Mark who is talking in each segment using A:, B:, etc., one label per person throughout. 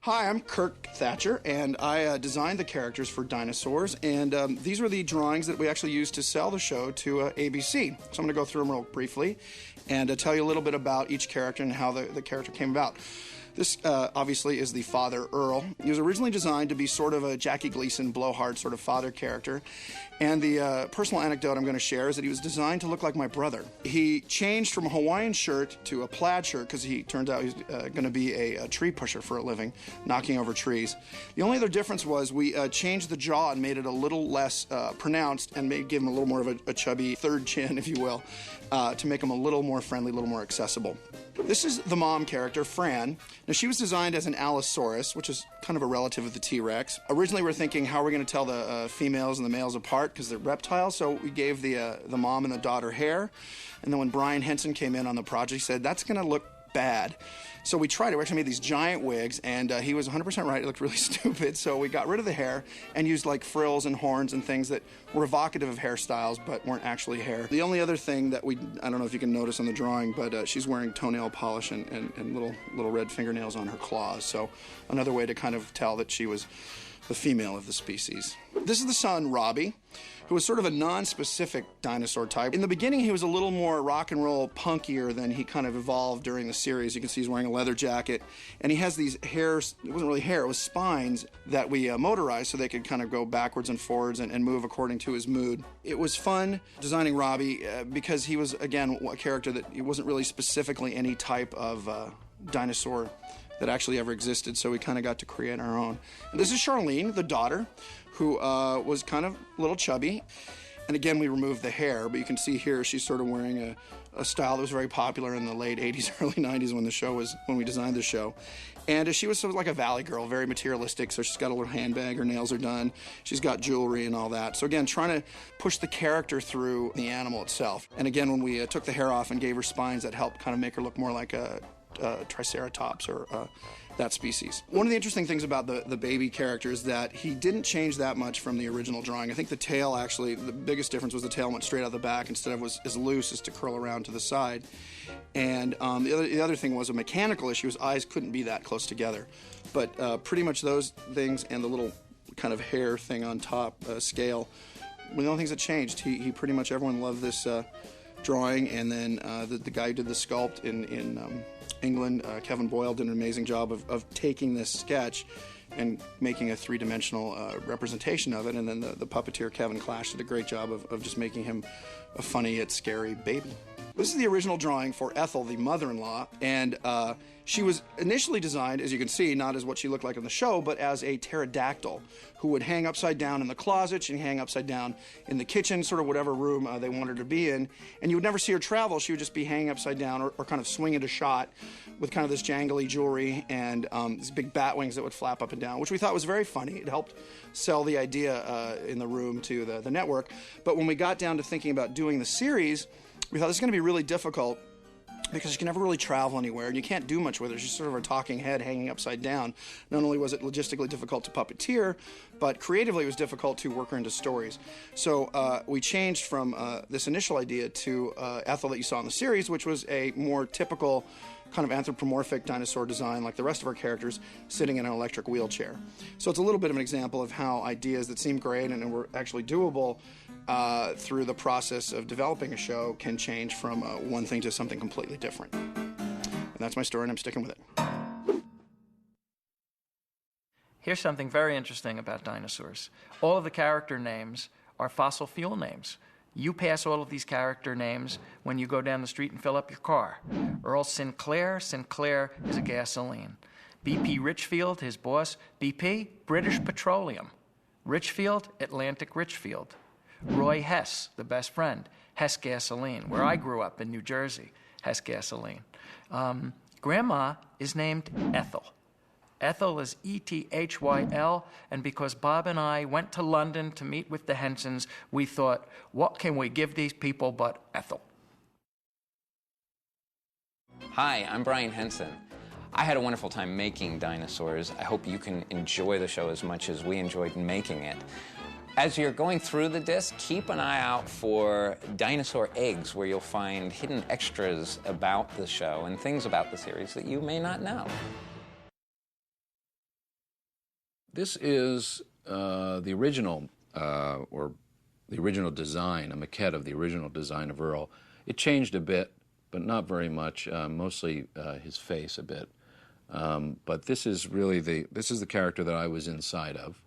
A: Hi, I'm Kirk Thatcher, and I designed the characters for Dinosaurs, and these were the drawings that we actually used to sell the show to ABC. So I'm going to go through them real briefly and tell you a little bit about each character and how the character came about. This, obviously, is the father, Earl. He was originally designed to be sort of a Jackie Gleason, blowhard sort of father character. And the personal anecdote I'm going to share is that he was designed to look like my brother. He changed from a Hawaiian shirt to a plaid shirt because he turns out he's going to be a tree pusher for a living, knocking over trees. The only other difference was we changed the jaw and made it a little less pronounced and gave him a little more of a chubby third chin, if you will, to make him a little more friendly, a little more accessible. This is the mom character, Fran. Now, she was designed as an Allosaurus, which is kind of a relative of the T-Rex. Originally, we were thinking, how are we going to tell the females and the males apart, because they're reptiles, so we gave the mom and the daughter hair. And then when Brian Henson came in on the project, he said, that's going to look bad. So we tried it. We actually made these giant wigs, and he was 100% right. It looked really stupid. So we got rid of the hair and used like frills and horns and things that were evocative of hairstyles but weren't actually hair. The only other thing that I don't know if you can notice on the drawing, but she's wearing toenail polish and little red fingernails on her claws. So another way to kind of tell that she was the female of the species. This is the son, Robbie, who was sort of a non-specific dinosaur type. In the beginning, he was a little more rock and roll punkier than he kind of evolved during the series. You can see he's wearing a leather jacket, and he has these hairs, it wasn't really hair, it was spines that we motorized so they could kind of go backwards and forwards and move according to his mood. It was fun designing Robbie because he was, again, a character that he wasn't really specifically any type of dinosaur that actually ever existed, so we kind of got to create our own. And this is Charlene, the daughter, who was kind of a little chubby. And again, we removed the hair, but you can see here she's sort of wearing a style that was very popular in the late 80s, early 90s when we designed the show. And she was sort of like a valley girl, very materialistic, so she's got a little handbag, her nails are done, she's got jewelry and all that. So again, trying to push the character through the animal itself. And again, when we took the hair off and gave her spines, that helped kind of make her look more like a Triceratops or that species. One of the interesting things about the baby character is that he didn't change that much from the original drawing. I think the tail actually, the biggest difference was the tail went straight out the back instead of was as loose as to curl around to the side. And the other thing was a mechanical issue. His eyes couldn't be that close together. But pretty much those things and the little kind of hair thing on top scale were the only things that changed. He pretty much, everyone loved this drawing, and then the guy who did the sculpt in England, Kevin Boyle, did an amazing job of taking this sketch and making a three-dimensional representation of it, and then the puppeteer Kevin Clash did a great job of just making him a funny yet scary baby. This is the original drawing for Ethel, the mother-in-law, and she was initially designed, as you can see, not as what she looked like in the show, but as a pterodactyl who would hang upside down in the closet. She'd hang upside down in the kitchen, sort of whatever room they wanted her to be in. And you would never see her travel. She would just be hanging upside down or kind of swinging a shot with kind of this jangly jewelry and these big bat wings that would flap up and down, which we thought was very funny. It helped sell the idea in the room to the network. But when we got down to thinking about doing the series, we thought this is going to be really difficult because she can never really travel anywhere, and you can't do much with her. She's sort of a talking head hanging upside down. Not only was it logistically difficult to puppeteer, but creatively it was difficult to work her into stories. So we changed from this initial idea to Ethel that you saw in the series, which was a more typical kind of anthropomorphic dinosaur design like the rest of our characters, sitting in an electric wheelchair. So it's a little bit of an example of how ideas that seem great and were actually doable through the process of developing a show can change from one thing to something completely different. And that's my story, and I'm sticking with it.
B: Here's something very interesting about dinosaurs. All of the character names are fossil fuel names. You pass all of these character names when you go down the street and fill up your car. Earl Sinclair is a gasoline. BP Richfield, his boss. BP, British Petroleum. Richfield, Atlantic Richfield. Roy Hess, the best friend, Hess Gasoline, where I grew up in New Jersey, Hess Gasoline. Grandma is named Ethel. Ethel is E-T-H-Y-L, and because Bob and I went to London to meet with the Hensons, we thought, what can we give these people but Ethel?
C: Hi, I'm Brian Henson. I had a wonderful time making Dinosaurs. I hope you can enjoy the show as much as we enjoyed making it. As you're going through the disc, keep an eye out for dinosaur eggs, where you'll find hidden extras about the show and things about the series that you may not know.
D: This is the original, or the original design, a maquette of the original design of Earl. It changed a bit, but not very much, mostly his face a bit. But this is really the character that I was inside of.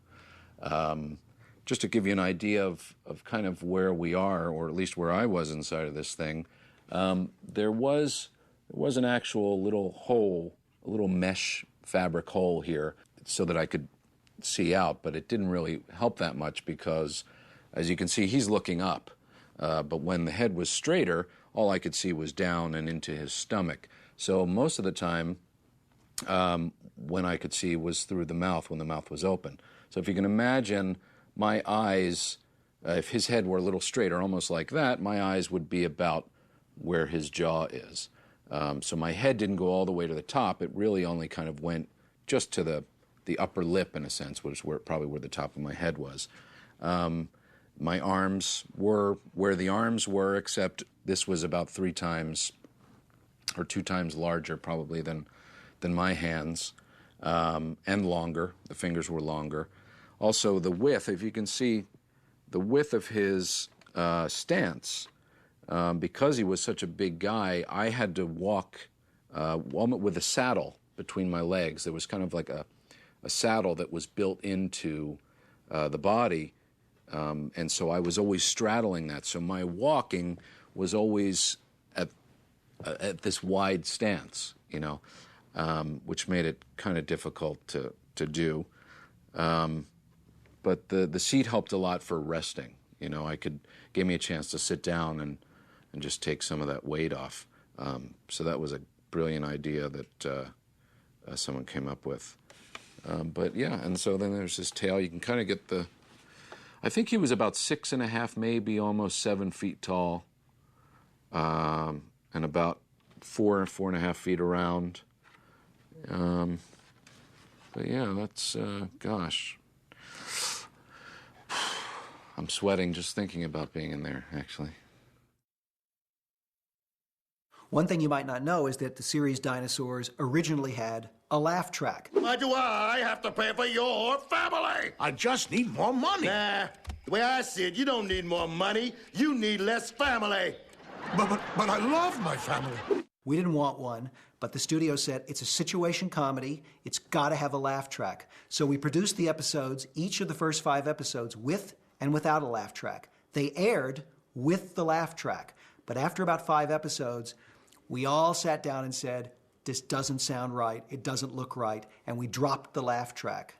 D: Just to give you an idea of kind of where we are, or at least where I was inside of this thing, there was an actual little hole, a little mesh fabric hole here, so that I could see out, but it didn't really help that much because, as you can see, he's looking up. But when the head was straighter, all I could see was down and into his stomach. So most of the time, when I could see was through the mouth, when the mouth was open. So if you can imagine my eyes, if his head were a little straighter, almost like that, my eyes would be about where his jaw is. So my head didn't go all the way to the top. It really only kind of went just to the upper lip, in a sense, which is probably where the top of my head was. My arms were where the arms were, except this was about 3 times or 2 times larger probably than my hands, and longer. The fingers were longer. Also, the width, if you can see, the width of his stance, because he was such a big guy, I had to walk with a saddle between my legs. There was kind of like a saddle that was built into the body, and so I was always straddling that. So my walking was always at this wide stance, you know, which made it kind of difficult to do. But the seat helped a lot for resting. You know, gave me a chance to sit down and just take some of that weight off. So that was a brilliant idea that someone came up with. But yeah, and so then there's this tail. You can kind of get I think he was about 6.5, maybe almost 7 feet tall, and about 4.5 feet around. But yeah, that's, gosh. I'm sweating just thinking about being in there, actually.
E: One thing you might not know is that the series Dinosaurs originally had a laugh track.
F: Why do I have to pay for your family?
G: I just need more money.
F: Nah, the way I see it, you don't need more money. You need less family.
G: But I love my family.
E: We didn't want one, but the studio said it's a situation comedy. It's got to have a laugh track. So we produced the episodes, each of the first 5 episodes, with and without a laugh track. They aired with the laugh track. But after about 5 episodes, we all sat down and said, this doesn't sound right, it doesn't look right, and we dropped the laugh track.